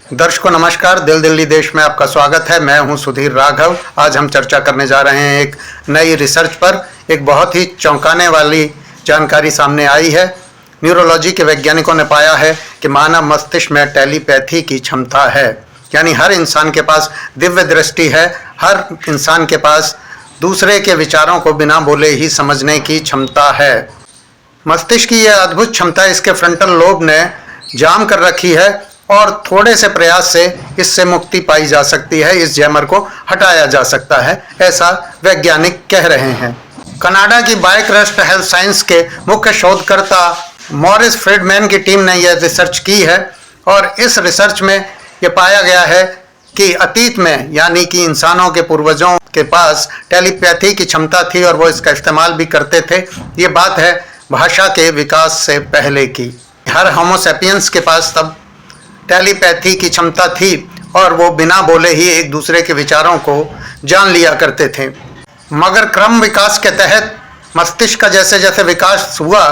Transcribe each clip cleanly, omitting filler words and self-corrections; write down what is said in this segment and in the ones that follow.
दर्शकों नमस्कार, दिल दिल्ली देश में आपका स्वागत है। मैं हूं सुधीर राघव। आज हम चर्चा करने जा रहे हैं एक नई रिसर्च पर। एक बहुत ही चौंकाने वाली जानकारी सामने आई है। न्यूरोलॉजी के वैज्ञानिकों ने पाया है कि मानव मस्तिष्क में टेलीपैथी की क्षमता है, यानी हर इंसान के पास दिव्य दृष्टि है। हर इंसान के पास दूसरे के विचारों को बिना बोले ही समझने की क्षमता है। मस्तिष्क की यह अद्भुत क्षमता इसके फ्रंटल लोब ने जाम कर रखी है और थोड़े से प्रयास से इससे मुक्ति पाई जा सकती है। इस जैमर को हटाया जा सकता है, ऐसा वैज्ञानिक कह रहे हैं। कनाडा की बायक्रेस्ट हेल्थ साइंस के मुख्य शोधकर्ता मॉरिस फ्रीडमैन की टीम ने यह रिसर्च की है और इस रिसर्च में यह पाया गया है कि अतीत में, यानी कि इंसानों के पूर्वजों के पास टेलीपैथी की क्षमता थी और वो इसका इस्तेमाल भी करते थे। ये बात है भाषा के विकास से पहले की। हर होमो सैपियंस के पास तब टेलीपैथी की क्षमता थी और वो बिना बोले ही एक दूसरे के विचारों को जान लिया करते थे। मगर क्रम विकास के तहत मस्तिष्क का जैसे जैसे विकास हुआ,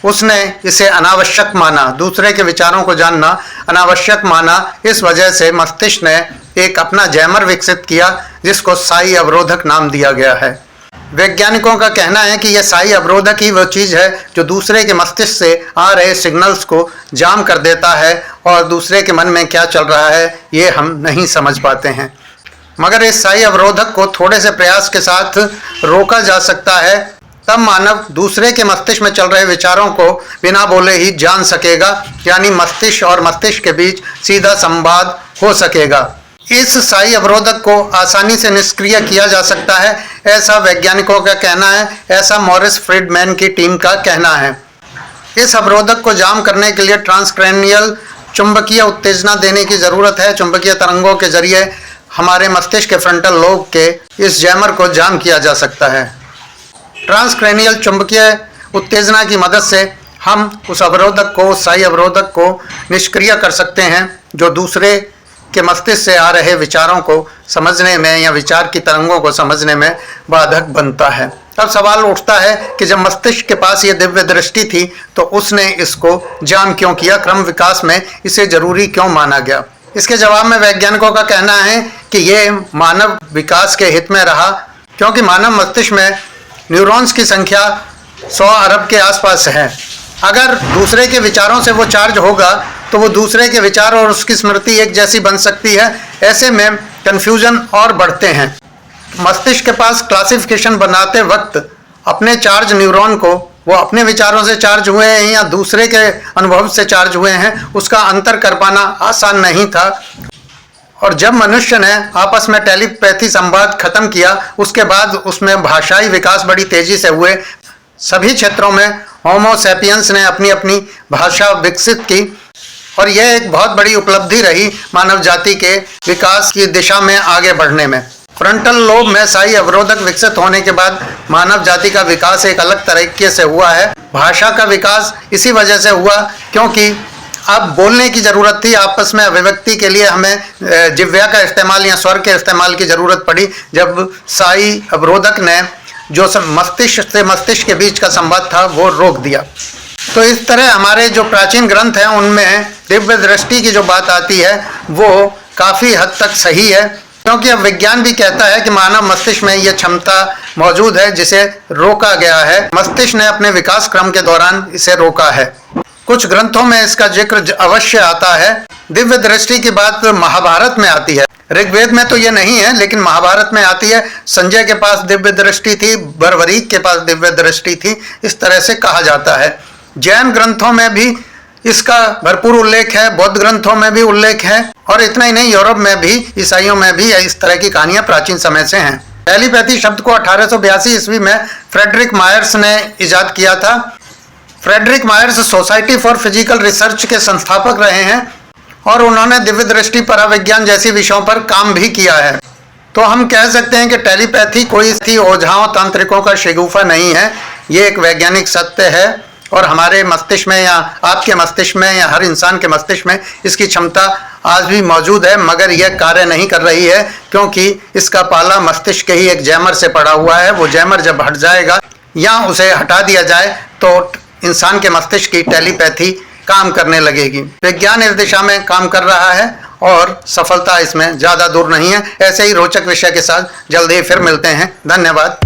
उसने इसे अनावश्यक माना। दूसरे के विचारों को जानना अनावश्यक माना। इस वजह से मस्तिष्क ने एक अपना जैमर विकसित किया जिसको साई अवरोधक नाम दिया गया है। वैज्ञानिकों का कहना है कि यह साई अवरोधक ही वह चीज़ है जो दूसरे के मस्तिष्क से आ रहे सिग्नल्स को जाम कर देता है और दूसरे के मन में क्या चल रहा है ये हम नहीं समझ पाते हैं। मगर इस साई अवरोधक को थोड़े से प्रयास के साथ रोका जा सकता है, तब मानव दूसरे के मस्तिष्क में चल रहे विचारों को बिना बोले ही जान सकेगा, यानी मस्तिष्क और मस्तिष्क के बीच सीधा संवाद हो सकेगा। इस साई अवरोधक को आसानी से निष्क्रिय किया जा सकता है, ऐसा वैज्ञानिकों का कहना है। ऐसा मॉरिस फ्रीडमैन की टीम का कहना है। इस अवरोधक को जाम करने के लिए ट्रांसक्रैनियल चुंबकीय उत्तेजना देने की ज़रूरत है। चुंबकीय तरंगों के जरिए हमारे मस्तिष्क के फ्रंटल लोब के इस जैमर को जाम किया जा सकता है। ट्रांसक्रैनियल चुंबकीय उत्तेजना की मदद से हम उस अवरोधक को, साई अवरोधक को निष्क्रिय कर सकते हैं जो दूसरे के मस्तिष्क से आ रहे विचारों को समझने में या विचार की तरंगों को समझने में बाधक बनता है। अब सवाल उठता है कि जब मस्तिष्क के पास ये दिव्य दृष्टि थी तो उसने इसको जाम क्यों किया? क्रम विकास में इसे जरूरी क्यों माना गया? इसके जवाब में वैज्ञानिकों का कहना है कि ये मानव विकास के हित में रहा, क्योंकि मानव मस्तिष्क में न्यूरॉन्स की संख्या 100 अरब के आसपास है। अगर दूसरे के विचारों से वो चार्ज होगा तो वो दूसरे के विचार और उसकी स्मृति एक जैसी बन सकती है। ऐसे में कन्फ्यूजन और बढ़ते हैं। मस्तिष्क के पास क्लासिफिकेशन बनाते वक्त अपने चार्ज न्यूरॉन को वो अपने विचारों से चार्ज हुए हैं या दूसरे के अनुभव से चार्ज हुए हैं, उसका अंतर कर पाना आसान नहीं था। और जब मनुष्य ने आपस में टेलीपैथी संवाद खत्म किया, उसके बाद उसमें भाषाई विकास बड़ी तेजी से हुए। सभी क्षेत्रों में होमो सैपियंस ने अपनी अपनी भाषा विकसित की और यह एक बहुत बड़ी उपलब्धि रही मानव जाति के विकास की दिशा में आगे बढ़ने में। फ्रंटल लोब में साई अवरोधक विकसित होने के बाद मानव जाति का विकास एक अलग तरीके से हुआ है। भाषा का विकास इसी वजह से हुआ क्योंकि अब बोलने की ज़रूरत थी। आपस में अभिव्यक्ति के लिए हमें जिह्वा का इस्तेमाल या स्वर के इस्तेमाल की ज़रूरत पड़ी, जब साई अवरोधक ने जो मस्तिष्क से मस्तिष्क के बीच का संवाद था वो रोक दिया। तो इस तरह हमारे जो प्राचीन ग्रंथ हैं उनमें दिव्य दृष्टि की जो बात आती है वो काफ़ी हद तक सही है, क्योंकि अब विज्ञान भी कहता है कि मानव मस्तिष्क में ये क्षमता मौजूद है जिसे रोका गया है। मस्तिष्क ने अपने विकास क्रम के दौरान इसे रोका है। कुछ ग्रंथों में इसका जिक्र अवश्य आता है। दिव्य दृष्टि की बात महाभारत में आती है। ऋग्वेद में तो ये नहीं है, लेकिन महाभारत में आती है। संजय के पास दिव्य दृष्टि थी, बर्बरीक के पास दिव्य दृष्टि थी, इस तरह से कहा जाता है। जैन ग्रंथों में भी इसका भरपूर उल्लेख है, बौद्ध ग्रंथों में भी उल्लेख है और इतना ही नहीं, यूरोप में भी, ईसाइयों में भी इस तरह की कहानियां प्राचीन समय से हैं। टेलीपैथी शब्द को 1882 ईस्वी में फ्रेडरिक मायर्स ने इजाद किया था। Frederic Myers society for physical research के संस्थापक रहे हैं और उन्होंने दिव्य दृष्टि, पराविज्ञान जैसी विषयों पर काम भी किया है। तो हम कह सकते हैं कि टेलीपैथी कोई ओझाओं तांत्रिकों का शगुफा नहीं है। ये एक वैज्ञानिक सत्य है और हमारे मस्तिष्क में या आपके मस्तिष्क में या हर इंसान के मस्तिष्क में इसकी क्षमता आज भी मौजूद है, मगर यह कार्य नहीं कर रही है क्योंकि इसका पाला मस्तिष्क के ही एक जैमर से पड़ा हुआ है। वो जैमर जब हट जाएगा या उसे हटा दिया जाए तो इंसान के मस्तिष्क की टेलीपैथी काम करने लगेगी। विज्ञान इस दिशा में काम कर रहा है और सफलता इसमें ज़्यादा दूर नहीं है। ऐसे ही रोचक विषय के साथ जल्दी ही फिर मिलते हैं। धन्यवाद।